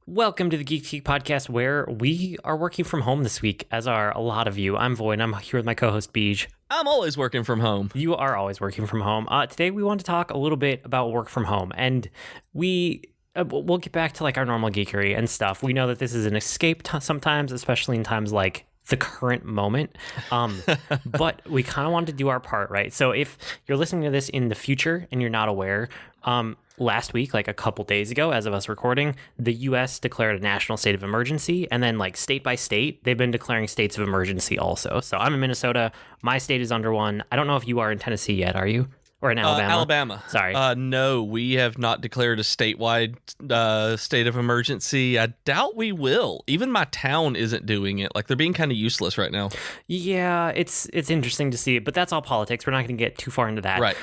Welcome to the Geek podcast, where we are working from home this week, as are a lot of you. I'm Void, and I'm here with my co-host Beej. I'm always working from home. You are always working from home. Today we want to talk a little bit about work from home, and we'll get back to like our normal geekery and stuff. We know that this is an escape sometimes, especially in times like the current moment, but we kind of wanted to do our part, right? So if you're listening to this in the future and you're not aware, last week, like a couple days ago, as of us recording, the U.S. declared a national state of emergency, and then like state by state, they've been declaring states of emergency also. So I'm in Minnesota. My state is under one. I don't know if you are in Tennessee yet, are you? Or in Alabama? Alabama. Sorry. No, we have not declared a statewide state of emergency. I doubt we will. Even my town isn't doing it. Like, they're being kind of useless right now. Yeah, it's interesting to see, but that's all politics. We're not going to get too far into that. Right.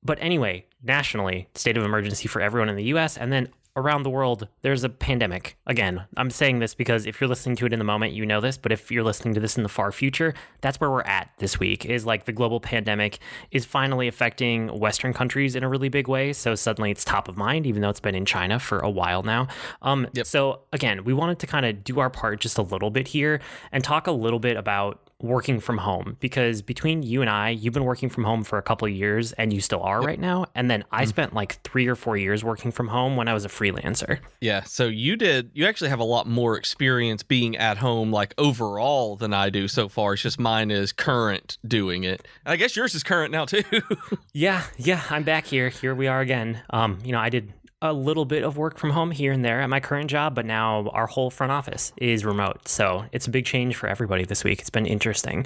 But anyway, nationally, state of emergency for everyone in the U.S., and then around the world, there's a pandemic. Again, I'm saying this because if you're listening to it in the moment, you know this, but if you're listening to this in the far future, that's where we're at this week, is like the global pandemic is finally affecting Western countries in a really big way. So suddenly it's top of mind, even though it's been in China for a while now. So again, we wanted to kind of do our part just a little bit here and talk a little bit about working from home, because between you and I, you've been working from home for a couple of years and you still are right now. And then I spent like 3 or 4 years working from home when I was a freelancer. Yeah. So you actually have a lot more experience being at home, like overall, than I do so far. It's just mine is current doing it. And I guess yours is current now too. Yeah. I'm back here. Here we are again. I did a little bit of work from home here and there at my current job, but now our whole front office is remote. So it's a big change for everybody this week. It's been interesting.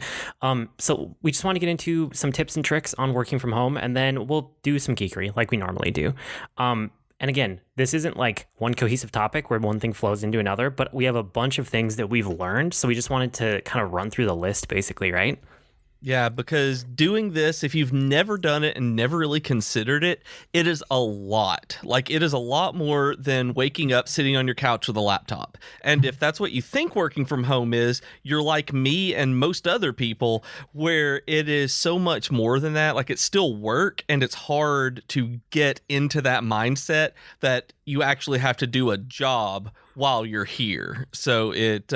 So we just want to get into some tips and tricks on working from home, and then we'll do some geekery like we normally do. And again, this isn't like one cohesive topic where one thing flows into another, but we have a bunch of things that we've learned. So we just wanted to kind of run through the list basically, right? Yeah, because doing this, if you've never done it and never really considered it, it is a lot. Like, it is a lot more than waking up, sitting on your couch with a laptop. And if that's what you think working from home is, you're like me and most other people, where it is so much more than that. Like, it's still work, and it's hard to get into that mindset that you actually have to do a job while you're here. So it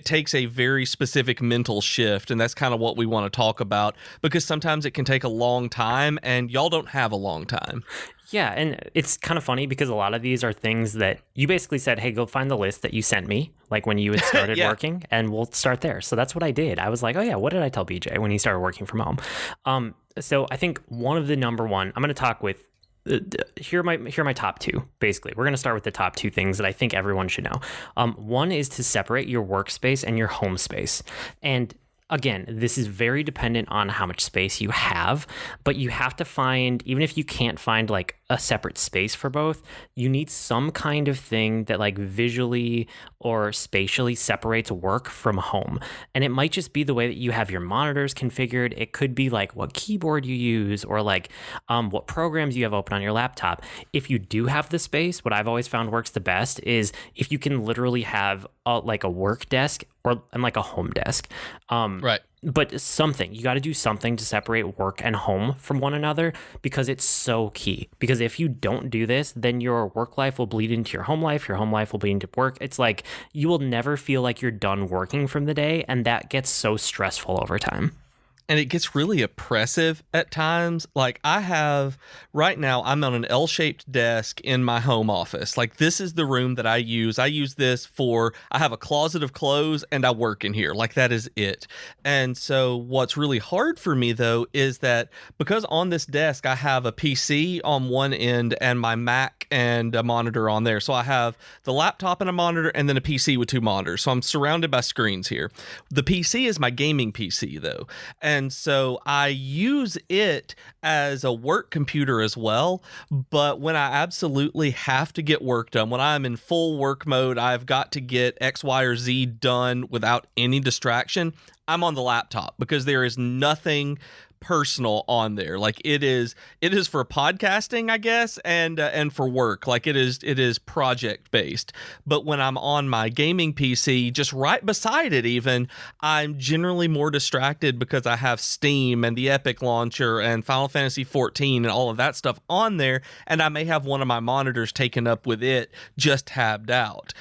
takes a very specific mental shift, and that's kind of what we want to talk about, because sometimes it can take a long time, and y'all don't have a long time. Yeah, and it's kind of funny because a lot of these are things that you basically said, hey, go find the list that you sent me, like when you had started working, and we'll start there. So that's what I did. I was like, oh yeah, what did I tell BJ when he started working from home? So I think one of the number one, I'm going to talk with, here are my top 2, basically. We're going to start with the top 2 things that I think everyone should know. One is to separate your workspace and your home space. And again, this is very dependent on how much space you have, but you have to find, even if you can't find like a separate space for both, you need some kind of thing that like visually or spatially separates work from home. And it might just be the way that you have your monitors configured. It could be like what keyboard you use, or like what programs you have open on your laptop. If you do have the space, what I've always found works the best is if you can literally have like a work desk and like a home desk. Right. But something, you got to do something to separate work and home from one another, because it's so key. Because if you don't do this, then your work life will bleed into your home life will bleed into work. It's like you will never feel like you're done working from the day, and that gets so stressful over time. And it gets really oppressive at times. Like, right now, I'm on an L-shaped desk in my home office. Like, this is the room that I use. I use this I have a closet of clothes and I work in here. Like, that is it. And so what's really hard for me, though, is that because on this desk, I have a PC on one end and my Mac and a monitor on there. So I have the laptop and a monitor and then a PC with 2 monitors. So I'm surrounded by screens here. The PC is my gaming PC, though. And so I use it as a work computer as well. But when I absolutely have to get work done, when I'm in full work mode, I've got to get X, Y, or Z done without any distraction, I'm on the laptop, because there is nothing personal on there. Like it is for podcasting, I guess, and for work. Like it is project based. But when I'm on my gaming PC, just right beside it even, I'm generally more distracted because I have Steam and the Epic launcher and Final Fantasy 14 and all of that stuff on there, and I may have one of my monitors taken up with it, just tabbed out.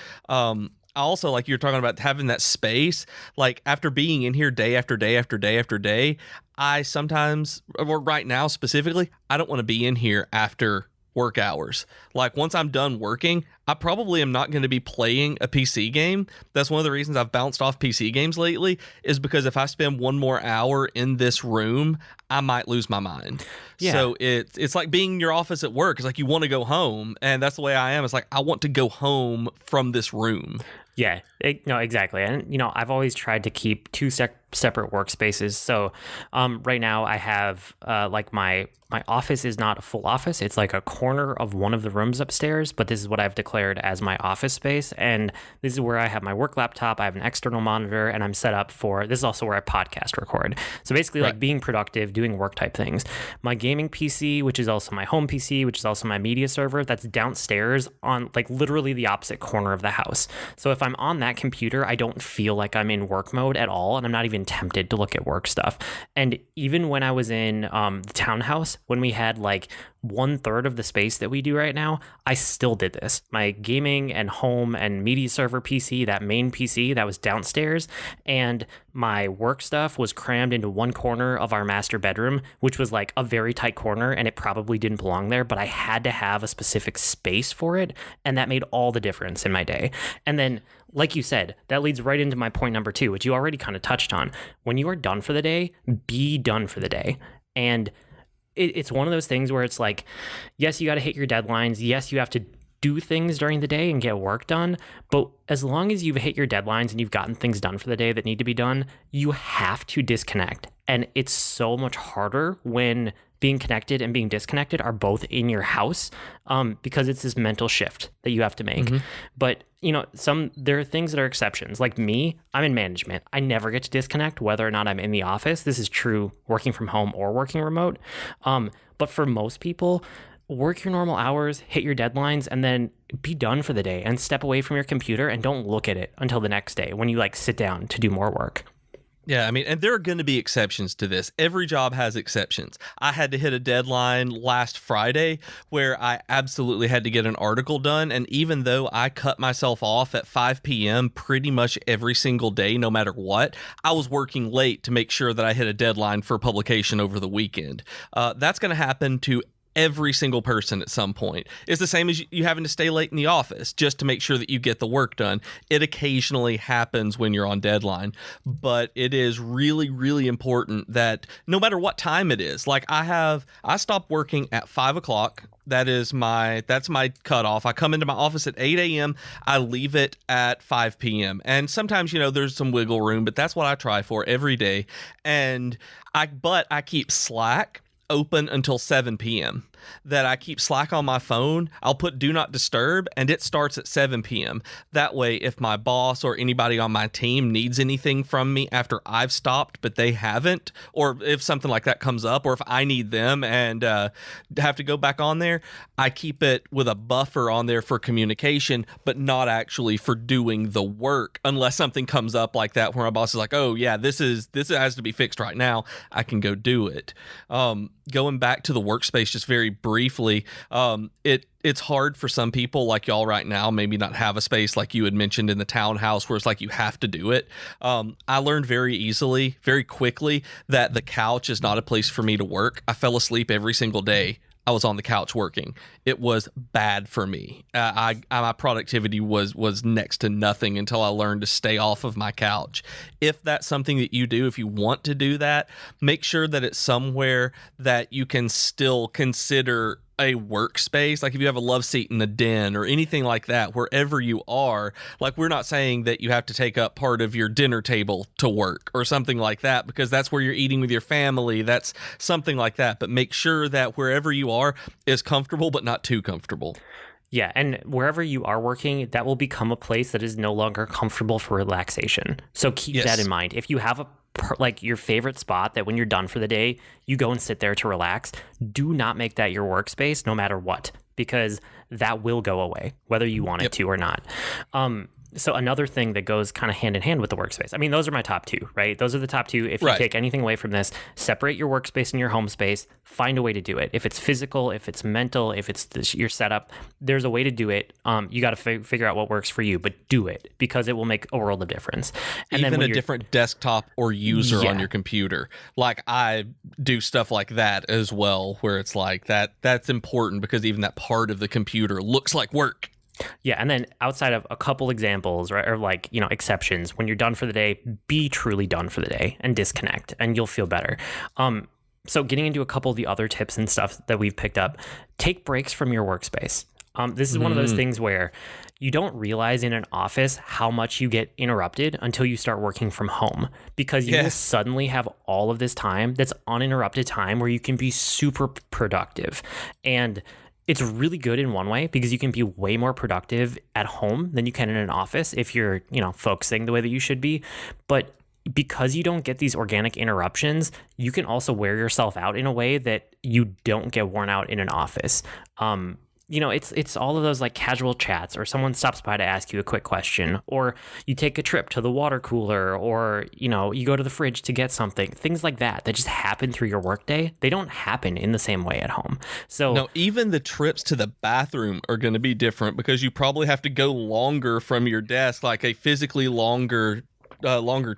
Also, like you're talking about having that space, like after being in here day after day after day after day, I sometimes, or right now specifically, I don't want to be in here after work hours. Like once I'm done working, I probably am not going to be playing a PC game. That's one of the reasons I've bounced off PC games lately, is because if I spend one more hour in this room, I might lose my mind. Yeah. So it's like being in your office at work. It's like you want to go home, and that's the way I am. It's like I want to go home from this room. Yeah, no, exactly. And, I've always tried to keep two separate workspaces. So right now I have like my office is not a full office. It's like a corner of one of the rooms upstairs, but this is what I've declared as my office space. And this is where I have my work laptop. I have an external monitor, and I'm set up this is also where I podcast record. So basically like being productive, doing work type things. My gaming PC, which is also my home PC, which is also my media server, that's downstairs on like literally the opposite corner of the house. So if I'm on that computer, I don't feel like I'm in work mode at all, and I'm not even tempted to look at work stuff. And even when I was in the townhouse, when we had like 1/3 of the space that we do right now, I still did this. My gaming and home and media server PC, that main PC, that was downstairs, and my work stuff was crammed into one corner of our master bedroom, which was like a very tight corner, and it probably didn't belong there, but I had to have a specific space for it, and that made all the difference in my day. And then, like you said, that leads right into my point number 2, which you already kind of touched on. When you are done for the day, be done for the day. And it's one of those things where it's like, yes, you got to hit your deadlines. Yes, you have to do things during the day and get work done. But as long as you've hit your deadlines and you've gotten things done for the day that need to be done, you have to disconnect. And it's so much harder when being connected and being disconnected are both in your house, because it's this mental shift that you have to make. Mm-hmm. But there are things that are exceptions. Like me, I'm in management. I never get to disconnect whether or not I'm in the office. This is true working from home or working remote. But for most people, work your normal hours, hit your deadlines, and then be done for the day and step away from your computer and don't look at it until the next day when you like sit down to do more work. Yeah, I mean, and there are going to be exceptions to this. Every job has exceptions. I had to hit a deadline last Friday where I absolutely had to get an article done. And even though I cut myself off at 5 p.m. pretty much every single day, no matter what, I was working late to make sure that I hit a deadline for publication over the weekend. That's going to happen to every single person at some point. It's the same as you having to stay late in the office just to make sure that you get the work done. It occasionally happens when you're on deadline, but it is really, really important that no matter what time it is, like I stop working at 5 o'clock. That's my cutoff. I come into my office at 8 a.m. I leave it at 5 p.m. And sometimes, there's some wiggle room, but that's what I try for every day. And I keep Slack open until 7 p.m. that I keep Slack on my phone. I'll put do not disturb, and it starts at 7 p.m. That way, if my boss or anybody on my team needs anything from me after I've stopped, but they haven't, or if something like that comes up, or if I need them and have to go back on there, I keep it with a buffer on there for communication, but not actually for doing the work, unless something comes up like that where my boss is like, oh yeah, this has to be fixed right now. I can go do it. Going back to the workspace just very briefly, it's hard for some people like y'all right now, maybe not have a space like you had mentioned in the townhouse where it's like you have to do it. I learned very quickly that the couch is not a place for me to work. I fell asleep every single day I was on the couch working. It was bad for me. My productivity was next to nothing until I learned to stay off of my couch. If that's something that you do, if you want to do that, make sure that it's somewhere that you can still consider a workspace. Like if you have a love seat in the den or anything like that, wherever you are, like we're not saying that you have to take up part of your dinner table to work or something like that, because that's where you're eating with your family. That's something like that. But make sure that wherever you are is comfortable, but not too comfortable. Yeah, and wherever you are working, that will become a place that is no longer comfortable for relaxation. So keep that in mind. If you have like your favorite spot that when you're done for the day, you go and sit there to relax, do not make that your workspace no matter what, because that will go away, whether you want it to or not. So another thing that goes kind of hand in hand with the workspace. I mean, those are my top two, right? Those are the top two. If you take anything away from this, separate your workspace and your home space, find a way to do it. If it's physical, if it's mental, if it's your setup, there's a way to do it. You got to figure out what works for you, but do it because it will make a world of difference. And even a different desktop or user on your computer. Like I do stuff like that as well, where it's like that's important because even that part of the computer looks like work. Yeah, and then outside of a couple examples, right, or like, exceptions, when you're done for the day, be truly done for the day and disconnect, and you'll feel better. So getting into a couple of the other tips and stuff that we've picked up, take breaks from your workspace. This is one of those things where you don't realize in an office how much you get interrupted until you start working from home, because you will suddenly have all of this time that's uninterrupted time where you can be super productive. And it's really good in one way because you can be way more productive at home than you can in an office if you're, focusing the way that you should be. But because you don't get these organic interruptions, you can also wear yourself out in a way that you don't get worn out in an office. It's all of those like casual chats, or someone stops by to ask you a quick question, or you take a trip to the water cooler, or, you go to the fridge to get something, things like that just happen through your workday. They don't happen in the same way at home. So no, even the trips to the bathroom are going to be different because you probably have to go longer from your desk, like a physically longer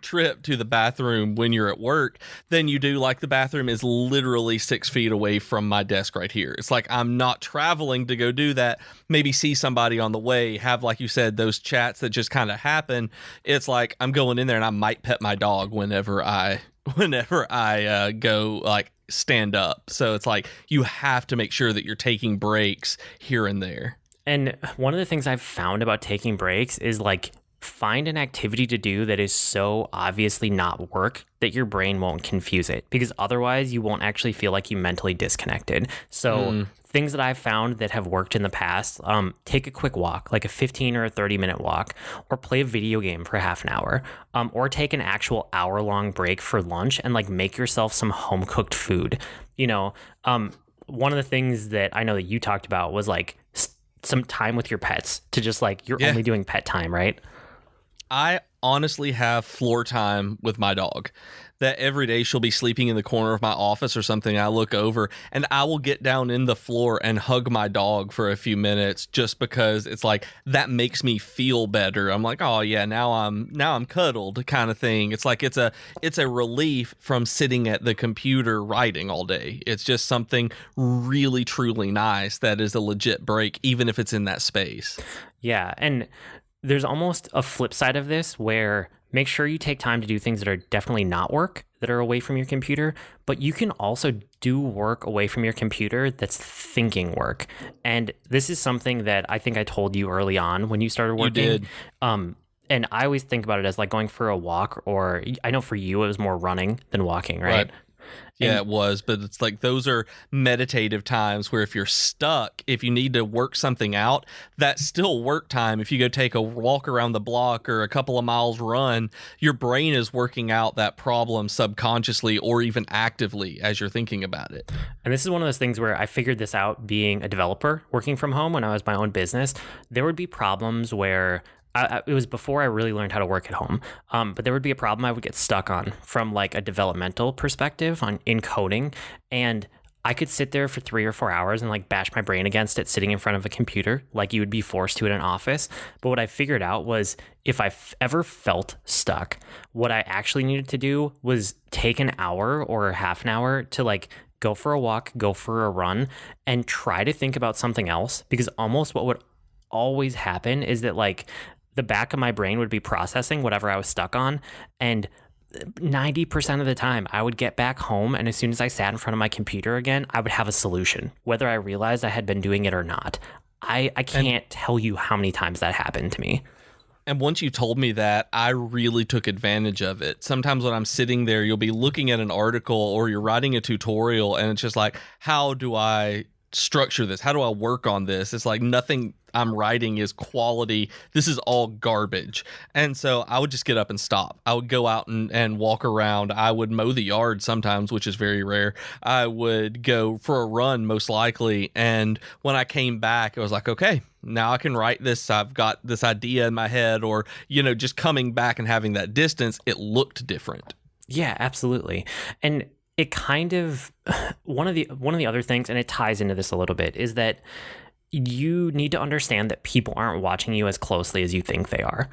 trip to the bathroom when you're at work than you do. Like the bathroom is literally 6 feet away from my desk right here. It's like I'm not traveling to go do that. Maybe see somebody on the way, have, like you said, those chats that just kind of happen. It's like I'm going in there and I might pet my dog whenever I go like stand up. So it's like you have to make sure that you're taking breaks here and there. And one of the things I've found about taking breaks is like, find an activity to do that is so obviously not work that your brain won't confuse it, because otherwise you won't actually feel like you mentally disconnected. So things that I've found that have worked in the past, take a quick walk, like a 15 or a 30-minute walk, or play a video game for half an hour, or take an actual hour-long break for lunch and like make yourself some home-cooked food. One of the things that I know that you talked about was like some time with your pets, to just like, you're only doing pet time, right? I honestly have floor time with my dog. That every day she'll be sleeping in the corner of my office or something. I look over and I will get down in the floor and hug my dog for a few minutes, just because it's like that makes me feel better. I'm like, oh yeah, now I'm cuddled kind of thing. It's like it's a relief from sitting at the computer writing all day. It's just something really truly nice that is a legit break, even if it's in that space. Yeah, and there's almost a flip side of this where make sure you take time to do things that are definitely not work, that are away from your computer, but you can also do work away from your computer that's thinking work. And this is something that I think I told you early on when you started working. You did. And I always think about it as like going for a walk, or I know for you it was more running than walking, right? Yeah, it was, but it's like those are meditative times where if you're stuck, if you need to work something out, that's still work time. If you go take a walk around the block or a couple of miles run, your brain is working out that problem subconsciously or even actively as you're thinking about it. And this is one of those things where I figured this out being a developer working from home when I was my own business. There would be problems where it was before I really learned how to work at home. But there would be a problem I would get stuck on from like a developmental perspective in coding. And I could sit there for 3 or 4 hours and like bash my brain against it sitting in front of a computer like you would be forced to in an office. But what I figured out was if I ever felt stuck, what I actually needed to do was take an hour or half an hour to like go for a walk, go for a run, and try to think about something else. Because almost what would always happen is that like the back of my brain would be processing whatever I was stuck on, and 90% of the time I would get back home, and as soon as I sat in front of my computer again, I would have a solution, whether I realized I had been doing it or not. I can't tell you how many times that happened to me. And once you told me that, I really took advantage of it. Sometimes when I'm sitting there, you'll be looking at an article or you're writing a tutorial, and it's just like, how do I structure this? How do I work on this? It's like nothing I'm writing is quality. This is all garbage. And so I would just get up and stop. I would go out and walk around. I would mow the yard sometimes, which is very rare. I would go for a run, most likely. And when I came back, I was like, okay, now I can write this. I've got this idea in my head, or, just coming back and having that distance, it looked different. Yeah, absolutely. And it kind of, one of the other things, and it ties into this a little bit, is that you need to understand that people aren't watching you as closely as you think they are.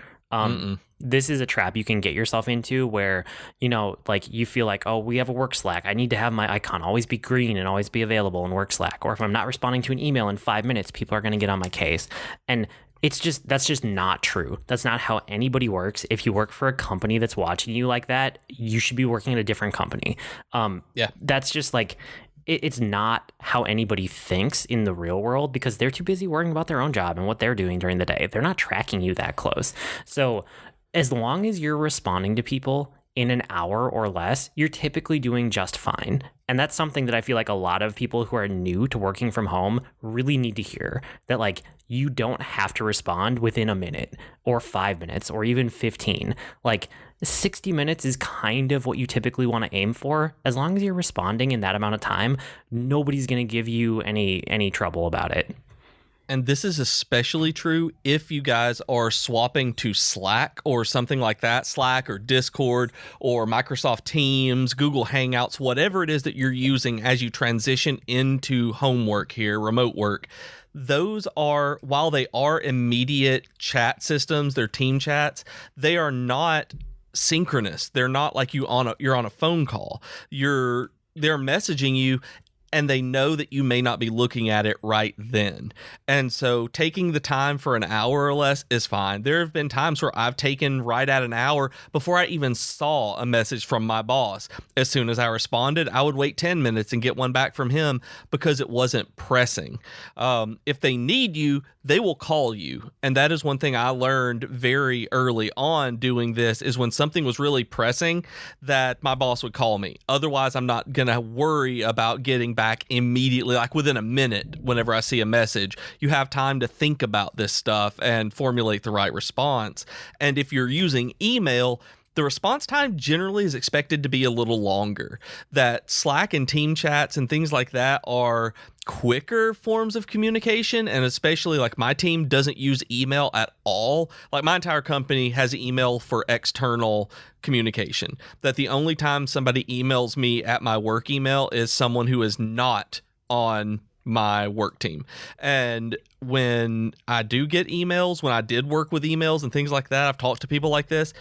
This is a trap you can get yourself into where, like you feel like, oh, we have a work Slack. I need to have my icon always be green and always be available in work Slack. Or if I'm not responding to an email in 5 minutes, people are going to get on my case. And that's just not true. That's not how anybody works. If you work for a company that's watching you like that, you should be working at a different company. That's just like, it's not how anybody thinks in the real world, because they're too busy worrying about their own job and what they're doing during the day. They're not tracking you that close. So as long as you're responding to people in an hour or less, you're typically doing just fine. And that's something that I feel like a lot of people who are new to working from home really need to hear, that like you don't have to respond within a minute or 5 minutes or even 15. Like 60 minutes is kind of what you typically want to aim for. As long as you're responding in that amount of time, nobody's going to give you any trouble about it. And this is especially true if you guys are swapping to Slack or something like that, Slack or Discord or Microsoft Teams, Google Hangouts, whatever it is that you're using as you transition into homework here, remote work. Those are, while they are immediate chat systems, they're team chats, they are not synchronous. They're not like you're on a phone call. They're messaging you, and they know that you may not be looking at it right then. And so taking the time for an hour or less is fine. There have been times where I've taken right at an hour before I even saw a message from my boss. As soon as I responded, I would wait 10 minutes and get one back from him because it wasn't pressing. If they need you, they will call you. And that is one thing I learned very early on doing this, is when something was really pressing, that my boss would call me. Otherwise, I'm not going to worry about getting back immediately, like within a minute. Whenever I see a message, you have time to think about this stuff and formulate the right response. And if you're using email, the response time generally is expected to be a little longer. That Slack and team chats and things like that are quicker forms of communication, and especially like my team doesn't use email at all. Like my entire company has email for external communication. That the only time somebody emails me at my work email is someone who is not on my work team. And when I do get emails, when I did work with emails and things like that, I've talked to people like this,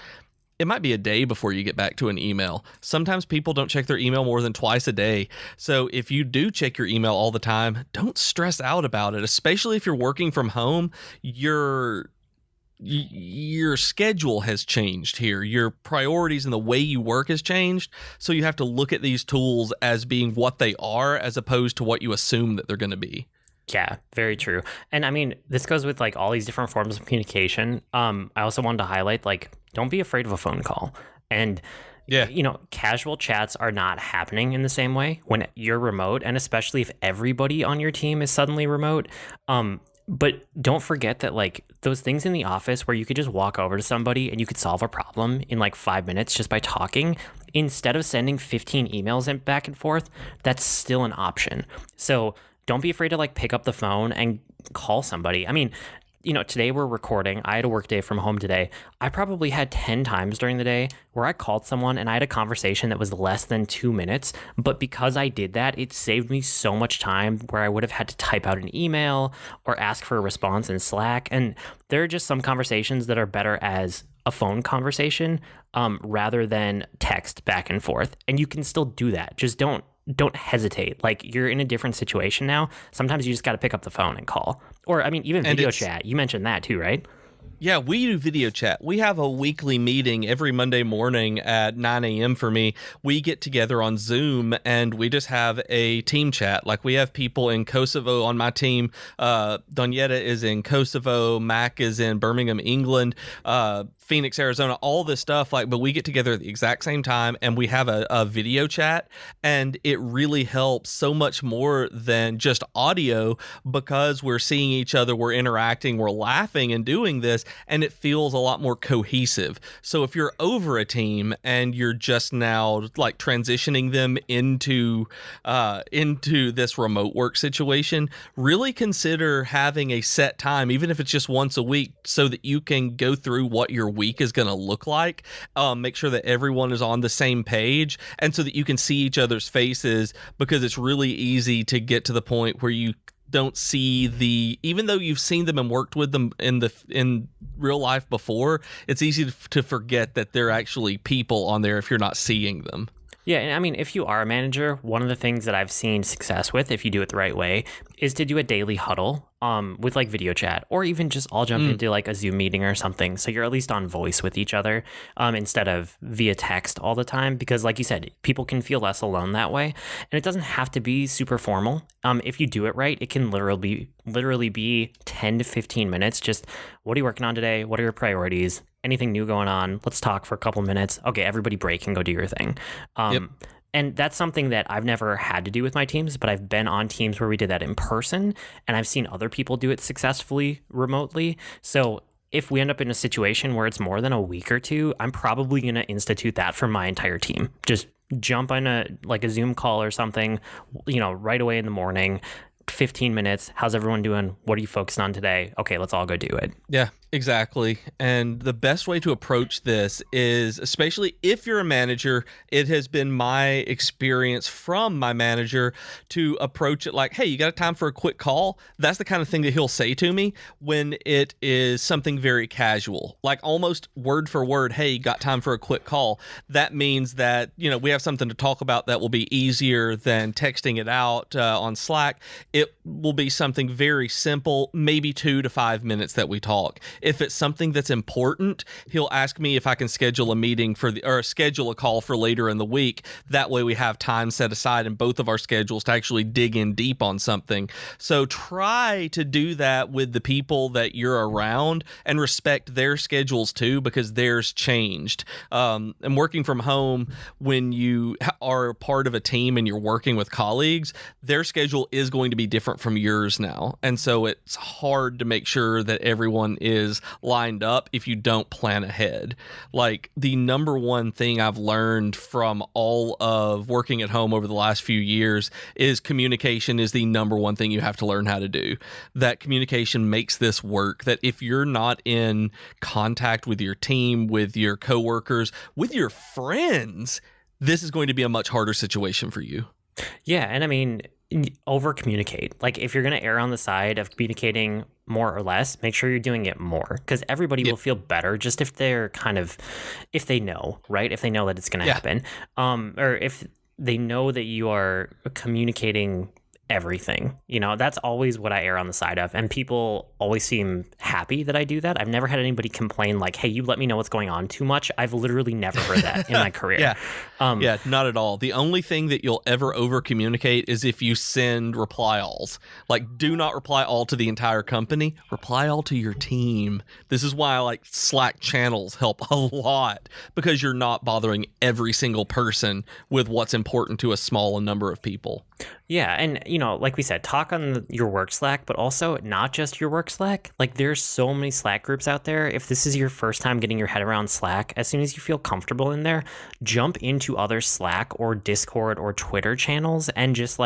it might be a day before you get back to an email. Sometimes people don't check their email more than twice a day. So if you do check your email all the time, don't stress out about it, especially if you're working from home. Your schedule has changed here. Your priorities and the way you work has changed. So you have to look at these tools as being what they are, as opposed to what you assume that they're going to be. Yeah, very true. And I mean, this goes with like all these different forms of communication. I also wanted to highlight, like, don't be afraid of a phone call. And casual chats are not happening in the same way when you're remote, and especially if everybody on your team is suddenly remote. But don't forget that like those things in the office where you could just walk over to somebody and you could solve a problem in like 5 minutes just by talking, instead of sending 15 emails back and forth, that's still an option. So don't be afraid to like pick up the phone and call somebody. I mean, today we're recording. I had a work day from home today. I probably had 10 times during the day where I called someone and I had a conversation that was less than 2 minutes. But because I did that, it saved me so much time where I would have had to type out an email or ask for a response in Slack. And there are just some conversations that are better as a phone conversation rather than text back and forth. And you can still do that. Just don't hesitate. Like, you're in a different situation now. Sometimes you just got to pick up the phone and call. Or, I mean, even video chat. You mentioned that too, right? Yeah, we do video chat. We have a weekly meeting every Monday morning at 9 a.m. for me. We get together on Zoom and we just have a team chat. Like, we have people in Kosovo on my team. Donjeta is in Kosovo. Mac is in Birmingham, England. Phoenix, Arizona, all this stuff, like, but we get together at the exact same time and we have a video chat, and it really helps so much more than just audio because we're seeing each other, we're interacting, we're laughing and doing this, and it feels a lot more cohesive. So if you're over a team and you're just now like transitioning them into this remote work situation, really consider having a set time, even if it's just once a week, so that you can go through what your week is going to look like. Make sure that everyone is on the same page, and so that you can see each other's faces, because it's really easy to get to the point where you don't see even though you've seen them and worked with them in real life before, it's easy to forget that they're actually people on there if you're not seeing them. Yeah, and I mean, if you are a manager, one of the things that I've seen success with, if you do it the right way, is to do a daily huddle with like video chat, or even just all jump into like a Zoom meeting or something. So you're at least on voice with each other instead of via text all the time. Because like you said, people can feel less alone that way. And it doesn't have to be super formal. If you do it right, it can literally be 10 to 15 minutes. Just, what are you working on today? What are your priorities? Anything new going on? Let's talk for a couple minutes. Okay, everybody break and go do your thing. Yep. And that's something that I've never had to do with my teams, but I've been on teams where we did that in person, and I've seen other people do it successfully remotely. So if we end up in a situation where it's more than a week or two, I'm probably going to institute that for my entire team. Just jump on a Zoom call or something, right away in the morning. 15 minutes. How's everyone doing? What are you focused on today? Okay, let's all go do it. Yeah, exactly. And the best way to approach this is, especially if you're a manager, it has been my experience from my manager to approach it like, hey, you got time for a quick call? That's the kind of thing that he'll say to me when it is something very casual, like almost word for word, hey, you got time for a quick call? That means that, we have something to talk about that will be easier than texting it out on Slack. It will be something very simple, maybe 2 to 5 minutes that we talk. If it's something that's important, he'll ask me if I can schedule a meeting or schedule a call for later in the week. That way we have time set aside in both of our schedules to actually dig in deep on something. So try to do that with the people that you're around and respect their schedules too, because theirs changed. And working from home, when you are part of a team and you're working with colleagues, their schedule is going to be different from yours now. And so it's hard to make sure that everyone is lined up if you don't plan ahead. Like, the number one thing I've learned from all of working at home over the last few years is communication is the number one thing you have to learn how to do. That communication makes this work. That if you're not in contact with your team, with your coworkers, with your friends, this is going to be a much harder situation for you. Yeah, and I mean, over communicate. Like, if you're going to err on the side of communicating more or less, make sure you're doing it more, because everybody will feel better just if they're if they know, right? If they know that it's going to happen, or if they know that you are communicating everything. That's always what I err on the side of, and people always seem happy that I do that. I've never had anybody complain like, hey, you let me know what's going on too much. I've literally never heard that in my career. Yeah, not at all. The only thing that you'll ever over communicate is if you send reply alls. Like, do not reply all to the entire company, reply all to your team. This is why Slack channels help a lot, because you're not bothering every single person with what's important to a small number of people. Yeah, and like we said, talk on your work Slack, but also not just your work Slack. Like, there's so many Slack groups out there. If this is your first time getting your head around Slack, as soon as you feel comfortable in there, jump into other Slack or Discord or Twitter channels and just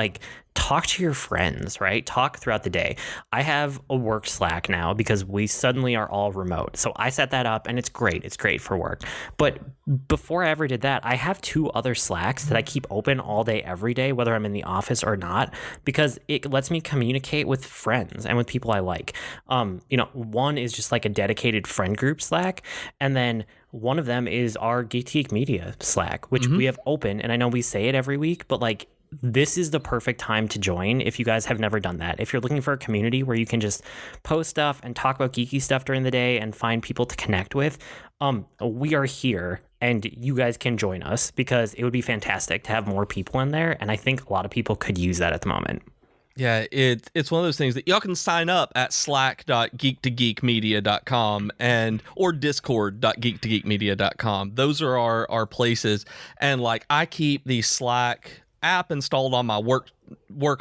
talk to your friends, right? Talk throughout the day. I have a work Slack now because we suddenly are all remote. So I set that up and it's great. It's great for work. But before I ever did that, I have 2 other Slacks that I keep open all day, every day, whether I'm in the office or not, because it lets me communicate with friends and with people I like. One is just like a dedicated friend group Slack. And then one of them is our Geek Media Slack, which we have open. And I know we say it every week, but this is the perfect time to join if you guys have never done that. If you're looking for a community where you can just post stuff and talk about geeky stuff during the day and find people to connect with, we are here and you guys can join us, because it would be fantastic to have more people in there. And I think a lot of people could use that at the moment. Yeah, it's one of those things that y'all can sign up at slack.geek2geekmedia.com or discord.geek2geekmedia.com. Those are our places. And like I keep the Slack app installed on my work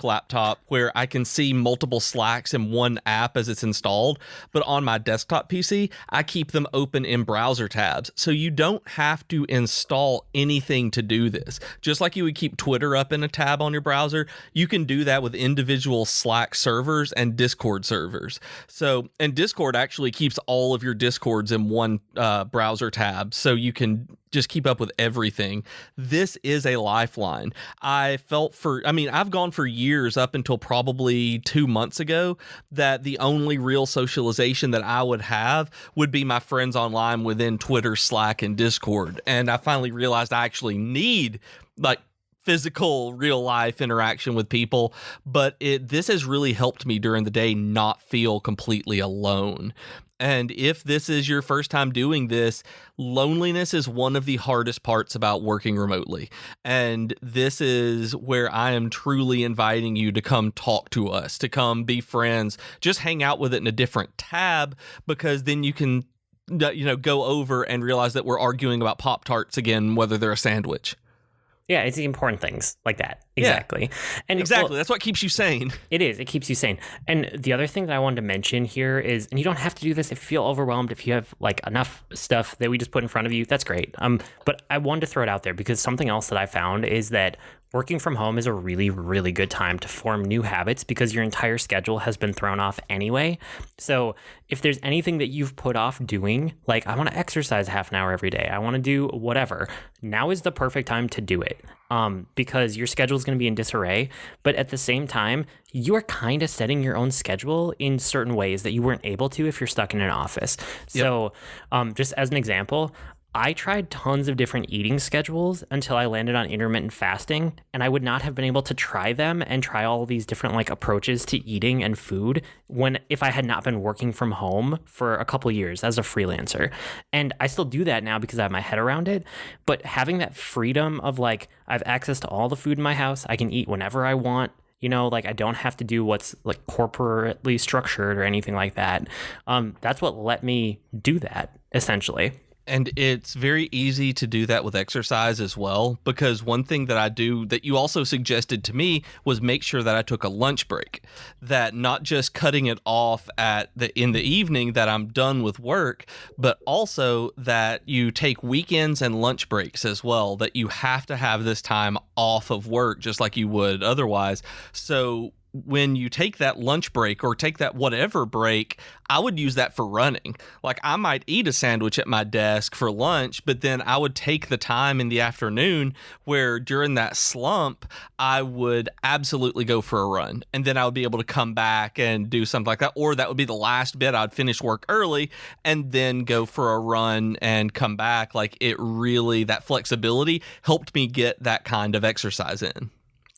laptop where I can see multiple Slacks in one app as it's installed, but on my desktop PC I keep them open in browser tabs, so you don't have to install anything to do this. Just like you would keep Twitter up in a tab on your browser, you can do that with individual Slack servers and Discord servers. So, and Discord actually keeps all of your Discords in one browser tab, so you can just keep up with everything. This is a lifeline. I've gone for years up until probably 2 months ago that the only real socialization that I would have would be my friends online within Twitter, Slack, and Discord. And I finally realized I actually need like physical real life interaction with people, but this has really helped me during the day not feel completely alone. And if this is your first time doing this, loneliness is one of the hardest parts about working remotely. And this is where I am truly inviting you to come talk to us, to come be friends, just hang out with it in a different tab, because then you can, go over and realize that we're arguing about Pop-Tarts again, whether they're a sandwich. Yeah, it's the important things like that. Exactly. Yeah, and exactly. That's what keeps you sane. It is. It keeps you sane. And the other thing that I wanted to mention here is, and you don't have to do this if you feel overwhelmed, if you have like enough stuff that we just put in front of you, that's great. But I wanted to throw it out there because something else that I found is that working from home is a really, really good time to form new habits because your entire schedule has been thrown off anyway. So if there's anything that you've put off doing, like I want to exercise half an hour every day, I want to do whatever, now is the perfect time to do it. Because your schedule is going to be in disarray, but at the same time, you are kind of setting your own schedule in certain ways that you weren't able to if you're stuck in an office. Yep. So just as an example, I tried tons of different eating schedules until I landed on intermittent fasting, and I would not have been able to try them and try all these different like approaches to eating and food if I had not been working from home for a couple years as a freelancer. And I still do that now because I have my head around it, but having that freedom of like, I have access to all the food in my house, I can eat whenever I want, like I don't have to do what's like corporately structured or anything like that. That's what let me do that essentially. And it's very easy to do that with exercise as well, because one thing that I do that you also suggested to me was make sure that I took a lunch break, that not just cutting it off in the evening that I'm done with work, but also that you take weekends and lunch breaks as well, that you have to have this time off of work just like you would otherwise. So when you take that lunch break or take that whatever break, I would use that for running. Like I might eat a sandwich at my desk for lunch, but then I would take the time in the afternoon where during that slump, I would absolutely go for a run. And then I would be able to come back and do something like that. Or that would be the last bit. I'd finish work early and then go for a run and come back. Like it really, that flexibility helped me get that kind of exercise in.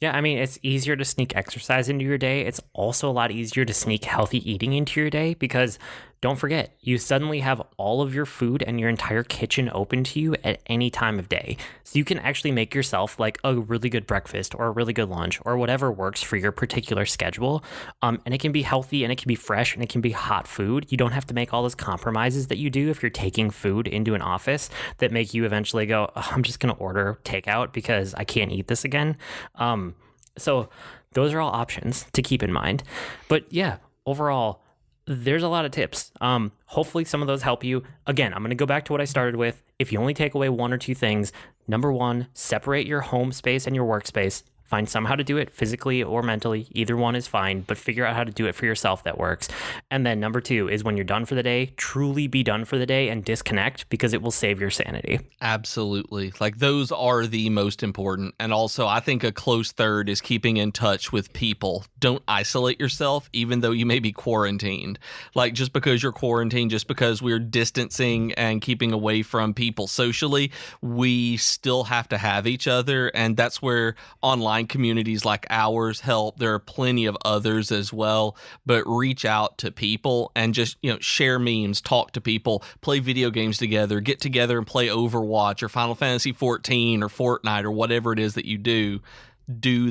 Yeah, I mean, it's easier to sneak exercise into your day. It's also a lot easier to sneak healthy eating into your day because don't forget, you suddenly have all of your food and your entire kitchen open to you at any time of day. So you can actually make yourself like a really good breakfast or a really good lunch or whatever works for your particular schedule. And it can be healthy and it can be fresh and it can be hot food. You don't have to make all those compromises that you do if you're taking food into an office that make you eventually go, oh, I'm just going to order takeout because I can't eat this again. So those are all options to keep in mind. But yeah, overall, there's a lot of tips. Hopefully some of those help you. Again, I'm going to go back to what I started with. If you only take away one or two things, number one, separate your home space and your workspace. Find somehow to do it physically or mentally. Either one is fine, but figure out how to do it for yourself that works. And then number two is when you're done for the day, truly be done for the day and disconnect because it will save your sanity. Absolutely. Like those are the most important. And also I think a close third is keeping in touch with people. Don't isolate yourself, even though you may be quarantined. Like just because you're quarantined, just because we're distancing and keeping away from people socially, we still have to have each other. And that's where online communities like ours help. There are plenty of others as well, but reach out to people and just, share memes, talk to people, play video games together, get together and play Overwatch or Final Fantasy 14 or Fortnite or whatever it is that you do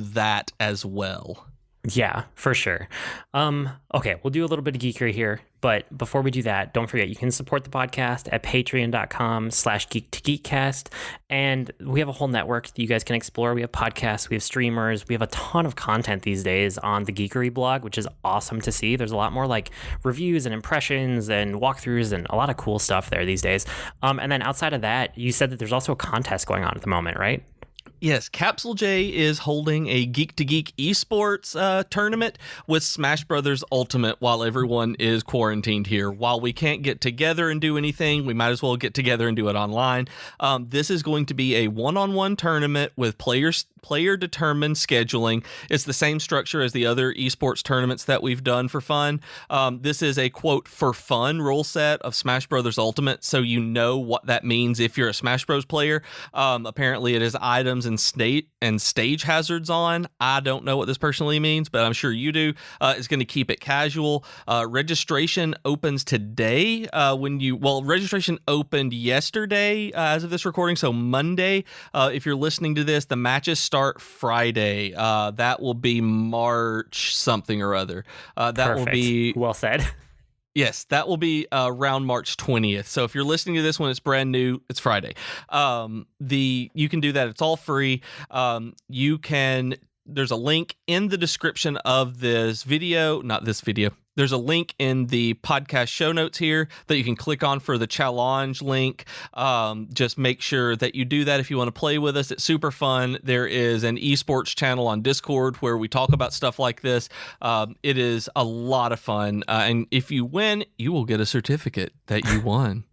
that as well. Yeah, for sure. Okay, we'll do a little bit of geekery here, but before we do that, don't forget you can support the podcast at patreon.com/geek2geekcast. And we have a whole network that you guys can explore. We have podcasts, we have streamers, we have a ton of content these days on the Geekery blog, which is awesome to see. There's a lot more like reviews and impressions and walkthroughs and a lot of cool stuff there these days. And then outside of that, you said that there's also a contest going on at the moment, right? Yes, Capsule J is holding a Geek to Geek esports tournament with Smash Brothers Ultimate while everyone is quarantined here. While we can't get together and do anything, we might as well get together and do it online. This is going to be a one-on-one tournament with player-determined scheduling. It's the same structure as the other esports tournaments that we've done for fun. This is a, quote, for fun rule set of Smash Brothers Ultimate, so you know what that means if you're a Smash Bros player. Apparently it is items and stage hazards on. I don't know what this personally means, but I'm sure you do. It's going to keep it casual. Registration opens today. Registration opened yesterday as of this recording, so Monday. If you're listening to this, the matches start Friday. That will be March something or other. That Perfect. will be well said. Yes, that will be around March 20th. So if you're listening to this when it's brand new, it's Friday. You can do that. It's all free. There's a link in the description of this video, not this video. There's a link in the podcast show notes here that you can click on for the challenge link. Just make sure that you do that if you want to play with us. It's super fun. There is an esports channel on Discord where we talk about stuff like this. It is a lot of fun. And if you win, you will get a certificate that you won.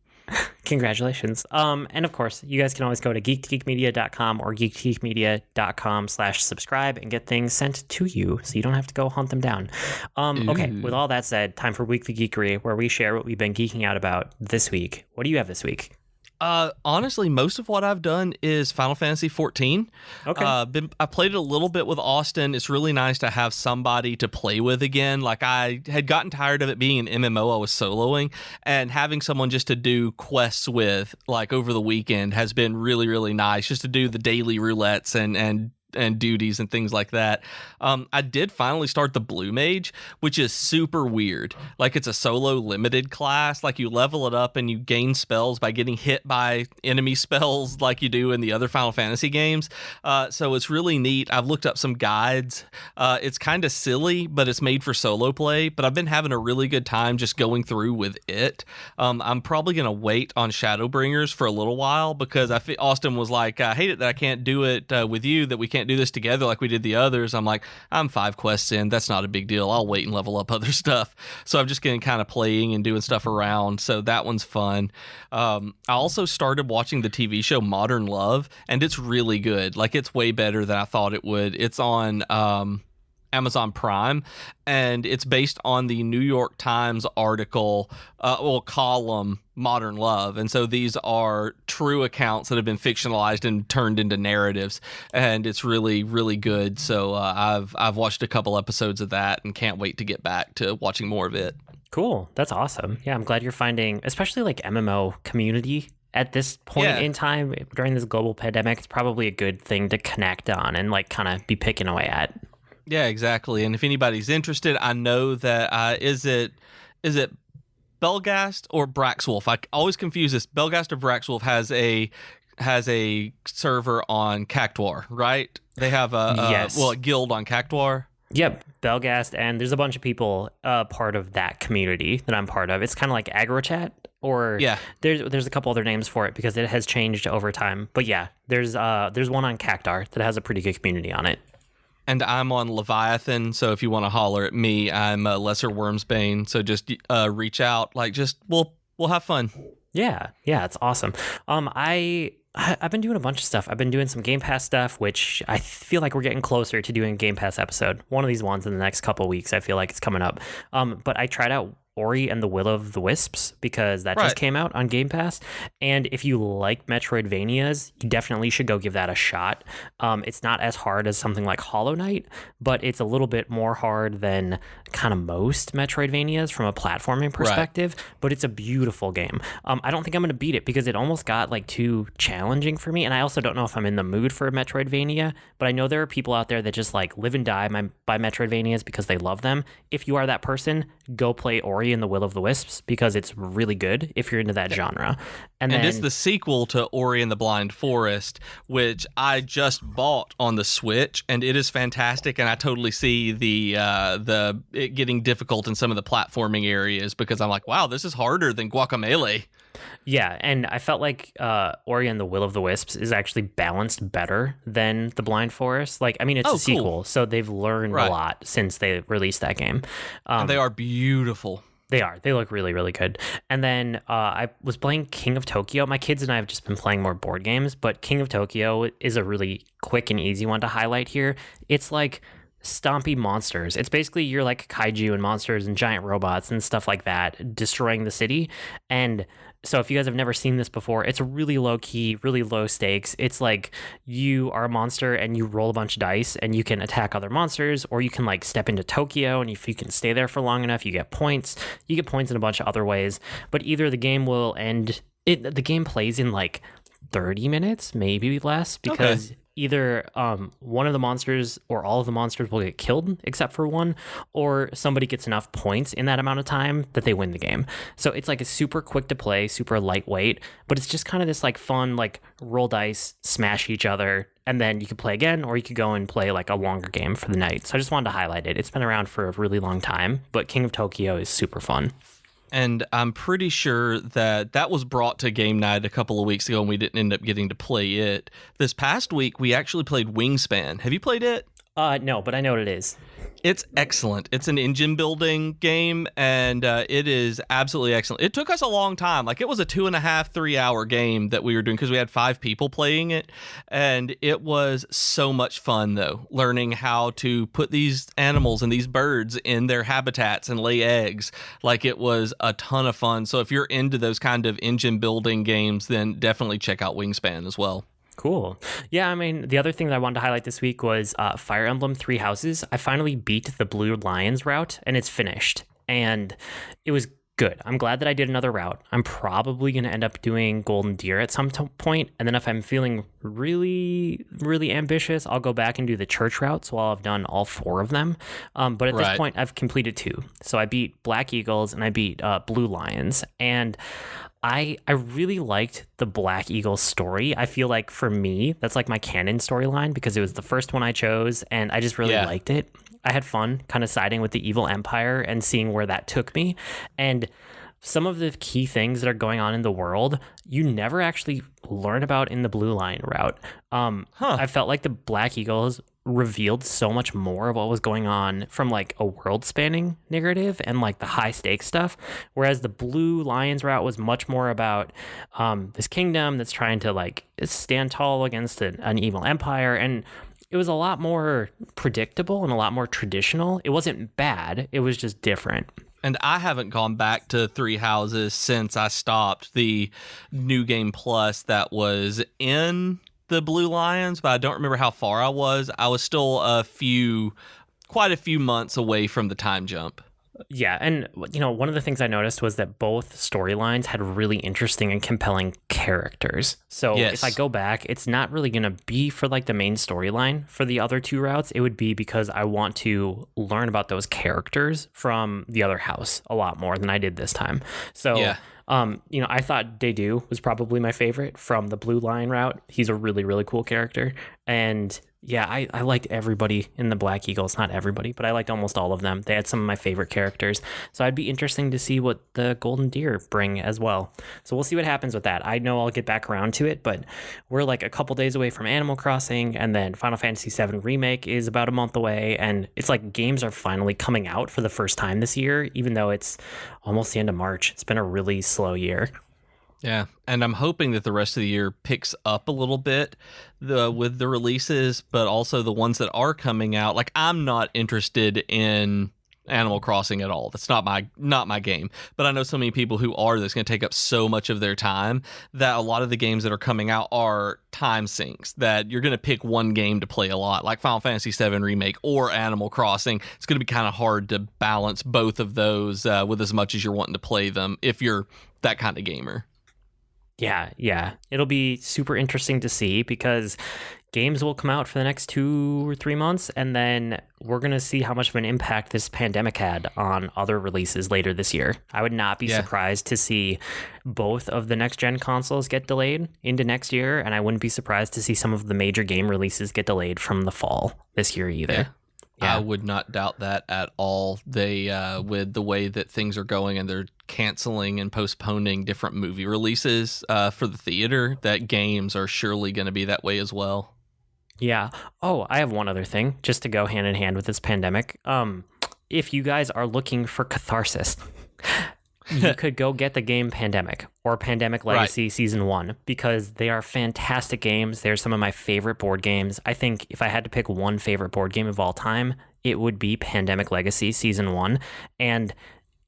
Congratulations. And of course, you guys can always go to geek2geekmedia.com or geek2geekmedia.com/subscribe and get things sent to you so you don't have to go hunt them down. Okay, with all that said, time for Weekly Geekery, where we share what we've been geeking out about this week. What do you have this week? Honestly, most of what I've done is Final Fantasy 14. Okay. I played it a little bit with Austin. It's really nice to have somebody to play with again. Like, I had gotten tired of it being an MMO I was soloing, and having someone just to do quests with, like, over the weekend has been really, really nice, just to do the daily roulettes and duties and things like that. I did finally start the Blue Mage, which is super weird. Like, it's a solo limited class. Like, you level it up and you gain spells by getting hit by enemy spells like you do in the other Final Fantasy games. So it's really neat. I've looked up some guides. It's kind of silly, but it's made for solo play. But I've been having a really good time just going through with it. I'm probably going to wait on Shadowbringers for a little while because Austin was like, I hate it that I can't do it with you, that we can't do this together like we did the others. I'm like, I'm 5 quests in. That's not a big deal. I'll wait and level up other stuff. So I'm just getting kind of playing and doing stuff around. So that one's fun. I also started watching the TV show Modern Love, and it's really good. Like, it's way better than I thought it would. It's on Amazon Prime, and it's based on the New York Times article, column, Modern Love. And so these are true accounts that have been fictionalized and turned into narratives, and it's really, really good. So I've watched a couple episodes of that and can't wait to get back to watching more of it. Cool. That's awesome. Yeah, I'm glad you're finding, especially like MMO community at this point in time during this global pandemic. It's probably a good thing to connect on and like kind of be picking away at. Yeah, exactly. And if anybody's interested, I know that is it Belgast or Braxwolf? I always confuse this. Belgast or Braxwolf has a server on Cactuar, right? They have a guild on Cactuar. Yep, Belgast, and there's a bunch of people part of that community that I'm part of. It's kind of like AgroChat, or there's a couple other names for it because it has changed over time. But yeah, there's one on Cactuar that has a pretty good community on it. And I'm on Leviathan, so if you want to holler at me, I'm Lesser Wormsbane. So just reach out. Like, just we'll have fun. Yeah, it's awesome. I've been doing a bunch of stuff. I've been doing some Game Pass stuff, which I feel like we're getting closer to doing a Game Pass episode. One of these ones in the next couple of weeks. I feel like it's coming up. But I tried out Ori and the Will of the Wisps because that just came out on Game Pass. And if you like Metroidvanias, you definitely should go give that a shot. It's not as hard as something like Hollow Knight, but it's a little bit more hard than kind of most Metroidvanias from a platforming perspective. But it's a beautiful game. I don't think I'm going to beat it because it almost got like too challenging for me. And I also don't know if I'm in the mood for a Metroidvania, but I know there are people out there that just like live and die by Metroidvanias because they love them. If you are that person, go play Ori and the Will of the Wisps because it's really good if you're into that genre. And then, it's the sequel to Ori and the Blind Forest, which I just bought on the Switch, and it is fantastic. And I totally see it getting difficult in some of the platforming areas because I'm like, wow, this is harder than Guacamelee. Yeah, and I felt like Ori and the Will of the Wisps is actually balanced better than The Blind Forest. Like, I mean, it's a sequel, so they've learned a lot since they released that game. And they are beautiful. They are. They look really, really good. And then I was playing King of Tokyo. My kids and I have just been playing more board games, but King of Tokyo is a really quick and easy one to highlight here. It's like stompy monsters. It's basically you're like kaiju and monsters and giant robots and stuff like that destroying the city. And so if you guys have never seen this before, it's really low key, really low stakes. It's like you are a monster and you roll a bunch of dice and you can attack other monsters, or you can like step into Tokyo, and if you can stay there for long enough, you get points. You get points in a bunch of other ways, but either the game will end, the game plays in like 30 minutes, maybe less, because either one of the monsters or all of the monsters will get killed except for one, or somebody gets enough points in that amount of time that they win the game. So it's like a super quick to play, super lightweight, but it's just kind of this like fun, like roll dice, smash each other, and then you could play again, or you could go and play like a longer game for the night. So I just wanted to highlight it. It's been around for a really long time, but King of Tokyo is super fun. And I'm pretty sure that was brought to game night a couple of weeks ago, and we didn't end up getting to play it. This past week, we actually played Wingspan. Have you played it? No, but I know what it is. It's excellent. It's an engine building game, and it is absolutely excellent. It took us a long time. Like, it was a 2.5, 3 hour game that we were doing because we had 5 people playing it. And it was so much fun, though, learning how to put these animals and these birds in their habitats and lay eggs. Like, it was a ton of fun. So if you're into those kind of engine building games, then definitely check out Wingspan as well. Cool. Yeah, I mean, the other thing that I wanted to highlight this week was Fire Emblem Three Houses. I finally beat the Blue Lions route, and it's finished. And it was good. I'm glad that I did another route. I'm probably going to end up doing Golden Deer at some point. And then if I'm feeling really, really ambitious, I'll go back and do the church route. So I'll have done all 4 of them. But at this point, I've completed 2. So I beat Black Eagles and I beat Blue Lions. And I really liked the Black Eagle story. I feel like for me, that's like my canon storyline because it was the first one I chose and I just really liked it. I had fun kind of siding with the evil empire and seeing where that took me. And some of the key things that are going on in the world, you never actually learn about in the Blue Lion route. I felt like the Black Eagles revealed so much more of what was going on from like a world spanning narrative and like the high stakes stuff, whereas the Blue Lions route was much more about this kingdom that's trying to like stand tall against an evil empire, and it was a lot more predictable and a lot more traditional. It wasn't bad, it was just different. And I haven't gone back to Three Houses since I stopped the New Game Plus that was in the Blue Lions, but I don't remember how far I was. I was still quite a few months away from the time jump. Yeah, and you know, one of the things I noticed was that both storylines had really interesting and compelling characters. So if I go back, it's not really going to be for like the main storyline for the other 2 routes. It would be because I want to learn about those characters from the other house a lot more than I did this time. So you know, I thought Dedu was probably my favorite from the Blue Lion route. He's a really, really cool character. And yeah, I liked everybody in the Black Eagles. Not everybody, but I liked almost all of them. They had some of my favorite characters. So I'd be interesting to see what the Golden Deer bring as well. So we'll see what happens with that. I know I'll get back around to it, but we're like a couple days away from Animal Crossing, and then Final Fantasy VII Remake is about a month away, and it's like games are finally coming out for the first time this year, even though it's almost the end of March. It's been a really slow year. Yeah, and I'm hoping that the rest of the year picks up a little bit with the releases, but also the ones that are coming out. Like, I'm not interested in Animal Crossing at all. That's not my game. But I know so many people who are. That's going to take up so much of their time that a lot of the games that are coming out are time sinks that you're going to pick one game to play a lot, like Final Fantasy VII Remake or Animal Crossing. It's going to be kind of hard to balance both of those with as much as you're wanting to play them if you're that kind of gamer. Yeah. It'll be super interesting to see because games will come out for the next 2 or 3 months, and then we're going to see how much of an impact this pandemic had on other releases later this year. I would not be surprised to see both of the next-gen consoles get delayed into next year, and I wouldn't be surprised to see some of the major game releases get delayed from the fall this year either. I would not doubt that at all. They, with the way that things are going and they're canceling and postponing different movie releases for the theater, that games are surely going to be that way as well. Yeah. Oh, I have one other thing just to go hand in hand with this pandemic. If you guys are looking for catharsis, you could go get the game Pandemic or Pandemic Legacy Season 1 because they are fantastic games. They're some of my favorite board games. I think if I had to pick one favorite board game of all time, it would be Pandemic Legacy Season 1. And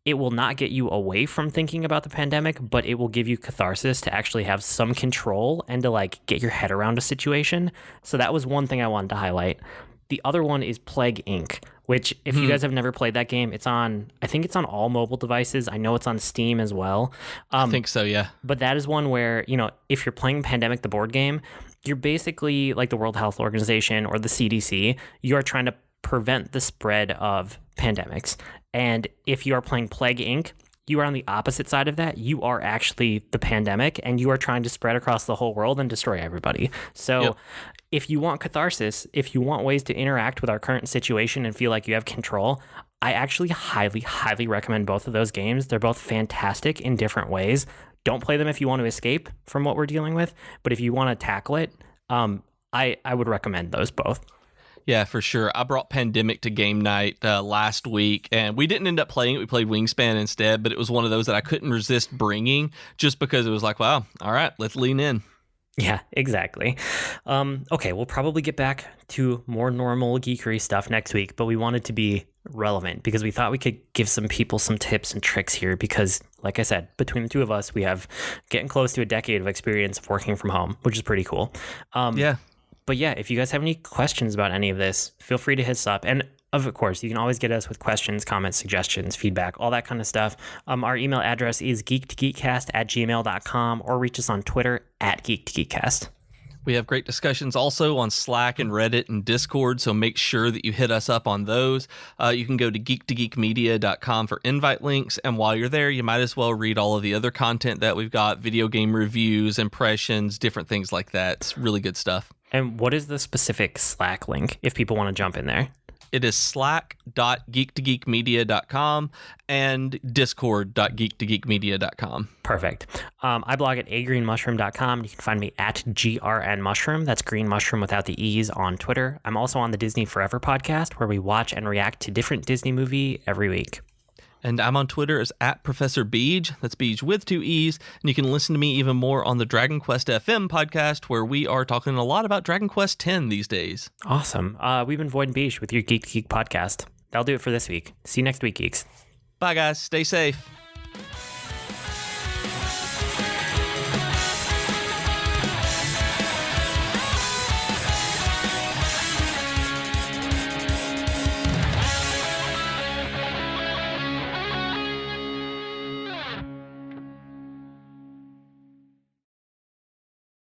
it will not get you away from thinking about the pandemic, but it will give you catharsis to actually have some control and to like get your head around a situation. So that was one thing I wanted to highlight. The other one is Plague Inc., which if you guys have never played that game, I think it's on all mobile devices. I know it's on Steam as well. I think so, yeah. But that is one where, if you're playing Pandemic, the board game, you're basically like the World Health Organization or the CDC. You are trying to prevent the spread of pandemics. And if you are playing Plague Inc., you are on the opposite side of that. You are actually the pandemic, and you are trying to spread across the whole world and destroy everybody. So if you want catharsis, if you want ways to interact with our current situation and feel like you have control, I actually highly, highly recommend both of those games. They're both fantastic in different ways. Don't play them if you want to escape from what we're dealing with, but if you want to tackle it, I would recommend those both. Yeah, for sure. I brought Pandemic to game night last week, and we didn't end up playing it. We played Wingspan instead, but it was one of those that I couldn't resist bringing just because it was like, wow, all right, let's lean in. Yeah, exactly. Okay, we'll probably get back to more normal geekery stuff next week, but we wanted to be relevant because we thought we could give some people some tips and tricks here because, like I said, between the two of us, we have getting close to a decade of experience of working from home, which is pretty cool. But yeah, if you guys have any questions about any of this, feel free to hit us up. And of course, you can always get us with questions, comments, suggestions, feedback, all that kind of stuff. Our email address is geek2geekcast@gmail.com or reach us on Twitter @geek2geekcast. We have great discussions also on Slack and Reddit and Discord, so make sure that you hit us up on those. You can go to geek2geekmedia.com for invite links, and while you're there, you might as well read all of the other content that we've got, video game reviews, impressions, different things like that. It's really good stuff. And what is the specific Slack link if people want to jump in there? It is slack.geek2geekmedia.com and discord.geek2geekmedia.com. Perfect. I blog at agreenmushroom.com. You can find me at grnmushroom. That's green mushroom without the E's on Twitter. I'm also on the Disney Forever podcast where we watch and react to different Disney movie every week. And I'm on Twitter as @Professor Beej. That's Beej with 2 E's. And you can listen to me even more on the Dragon Quest FM podcast, where we are talking a lot about Dragon Quest X these days. Awesome. We've been Void and Beej with your Geek to Geek podcast. That'll do it for this week. See you next week, geeks. Bye, guys. Stay safe.